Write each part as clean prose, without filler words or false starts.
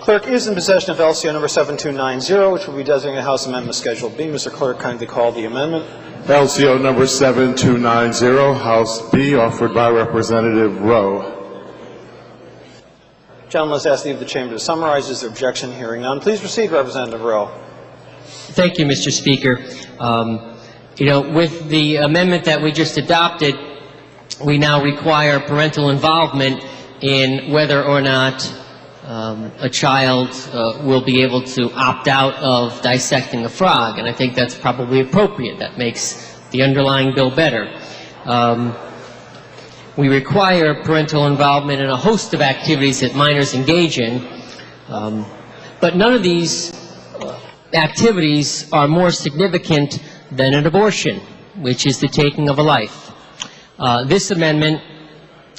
Clerk is in possession of LCO number 7290, which will be designated House Amendment Schedule B. Mr. Clerk, kindly call the amendment. LCO number 7290, House B, offered by Representative Rowe. Gentleman is asked to leave the chamber to summarize. Is there objection? Hearing none. Please proceed, Representative Rowe. Thank you, Mr. Speaker. With the amendment that we just adopted, we now require parental involvement in whether or not a child will be able to opt out of dissecting a frog, and I think that's probably appropriate. That makes the underlying bill better. We require parental involvement in a host of activities that minors engage in, but none of these activities are more significant than an abortion, which is the taking of a life. This amendment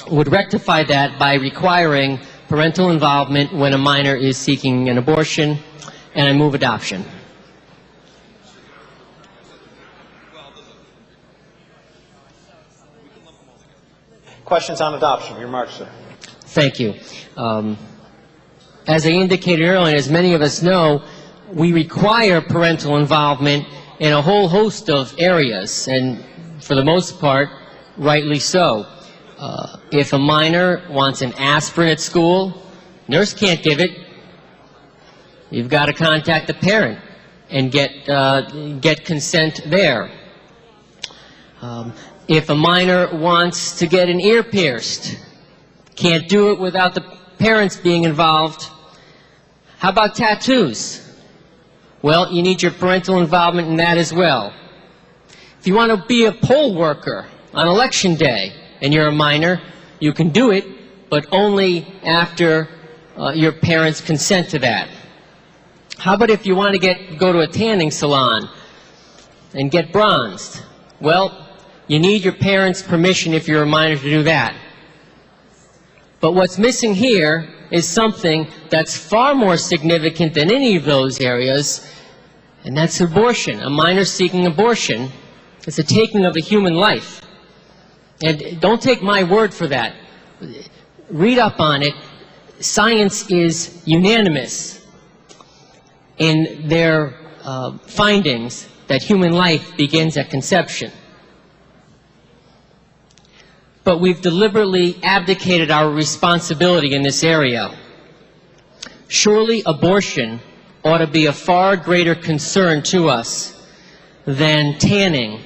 would rectify that by requiring parental involvement when a minor is seeking an abortion, and I move adoption. Questions on adoption? Your remarks, sir. Thank you. As I indicated earlier, as many of us know, we require parental involvement in a whole host of areas, and for the most part, rightly so. If a minor wants an aspirin at school, nurse can't give it. You've got to contact the parent and get consent there. If a minor wants to get an ear pierced, can't do it without the parents being involved. How about tattoos? Well, you need your parental involvement in that as well. If you want to be a poll worker on election day and you're a minor, you can do it, but only after your parents consent to that. How about if you want to go to a tanning salon and get bronzed? Well, you need your parents' permission if you're a minor to do that. But what's missing here is something that's far more significant than any of those areas, and that's abortion. A minor seeking abortion is a taking of a human life. And don't take my word for that. Read up on it. Science is unanimous in their findings that human life begins at conception. But we've deliberately abdicated our responsibility in this area. Surely abortion ought to be a far greater concern to us than tanning,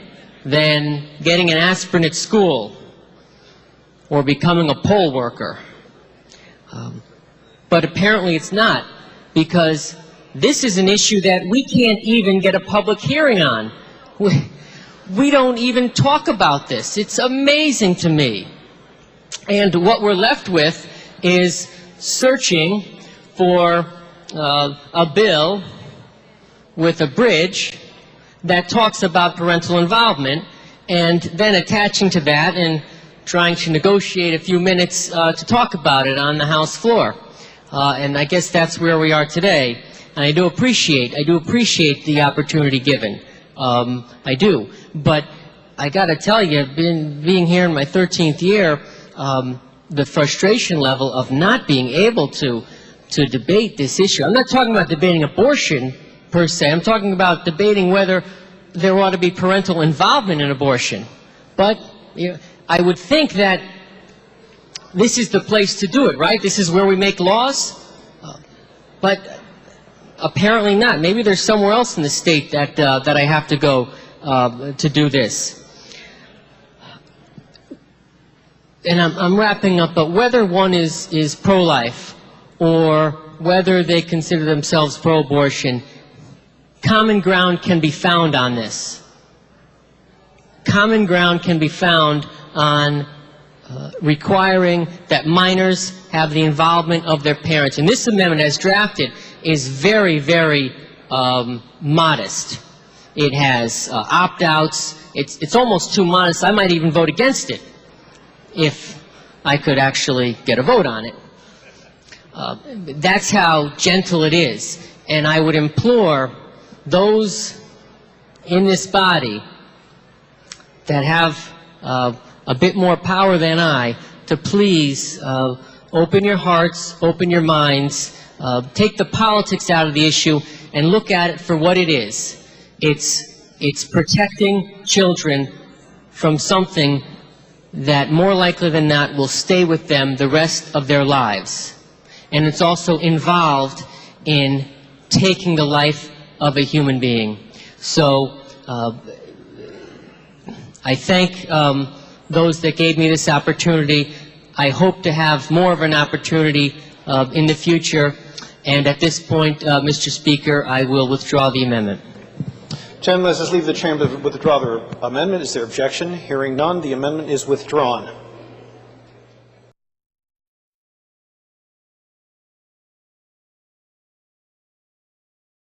than getting an aspirin at school, or becoming a poll worker. But apparently it's not, because this is an issue that we can't even get a public hearing on. We don't even talk about this. It's amazing to me. And what we're left with is searching for a bill with a bridge that talks about parental involvement, and then attaching to that and trying to negotiate a few minutes to talk about it on the House floor. And I guess that's where we are today. And I do appreciate the opportunity given. I do. But I got to tell you, being here in my 13th year, the frustration level of not being able to debate this issue. I'm not talking about debating abortion per se. I'm talking about debating whether there ought to be parental involvement in abortion. But I would think that this is the place to do it, right? This is where we make laws. But apparently not. Maybe there's somewhere else in the state that I have to go to do this. And I'm wrapping up, but whether one is pro-life or whether they consider themselves pro-abortion, common ground can be found on this. Common ground can be found on requiring that minors have the involvement of their parents. And this amendment, as drafted, is very, very modest. It has opt-outs. It's almost too modest. I might even vote against it if I could actually get a vote on it. That's how gentle it is. And I would implore those in this body that have a bit more power than I to please open your hearts, open your minds, take the politics out of the issue and look at it for what it is. It's protecting children from something that more likely than not will stay with them the rest of their lives. And it's also involved in taking the life of a human being. So I thank those that gave me this opportunity. I hope to have more of an opportunity in the future. And at this point, Mr. Speaker, I will withdraw the amendment. Gentlemen, let's just leave the chamber to withdraw the amendment. Is there objection? Hearing none, the amendment is withdrawn.